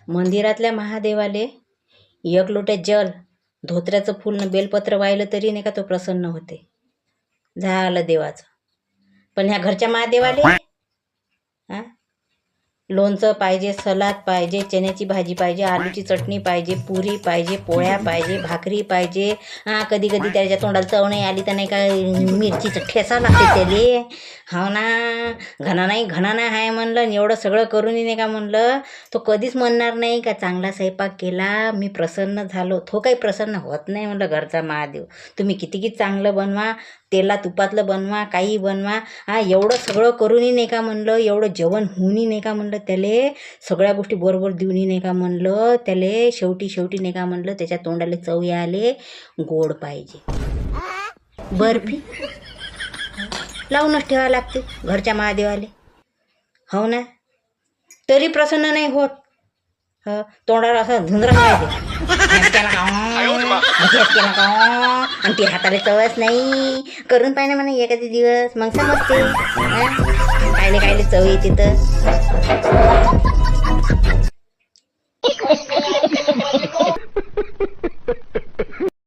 मंदिरातल्या महादेवाले एक लोटे जल, धोत्र्याचं फूल न बेलपत्र वाहिलं तरी नाही का तो प्रसन्न होते. झालं देवाचं. पण ह्या घरच्या महादेवाले हा, लोणचं पाहिजे, सलाद पाहिजे, चण्याची भाजी पाहिजे, आलूची चटणी पाहिजे, पुरी पाहिजे, पोळ्या पाहिजे, भाकरी पाहिजे. कधी कधी त्याच्या तोंडाला चव नाही आली तर नाही का मिरचीचं ठेसा लागते त्याले. हो ना, घना नाही आहे म्हणलं. एवढं सगळं करूनही नाही का म्हणलं तो कधीच म्हणणार नाही का चांगला स्वयंपाक केला, मी प्रसन्न झालो. तो काही प्रसन्न होत नाही म्हणलं घरचा महादेव. तुम्ही किती चांगलं बनवा, तेला तुपातलं बनवा, काही बनवा, एवढं सगळं करूनही नाही का म्हणलं, एवढं जेवण होऊनही नाही का म्हणलं, त्याले सगळ्या गोष्टी बरोबर देऊनही नाही का म्हणलं, त्याले शेवटी नाही का म्हणलं त्याच्या तोंडाला चव आले, गोड पाहिजे. बर्फी लावूनच ठेवावं लागते घरच्या महादेवाले. हो ना, तरी प्रसन्न नाही होत. तोंडाला असं धुंदरा पाहिजे आणि ती हाताला चवच नाही. करून पाहिजे म्हणा एखादी दिवस, मग समजते कायले चव येते तर.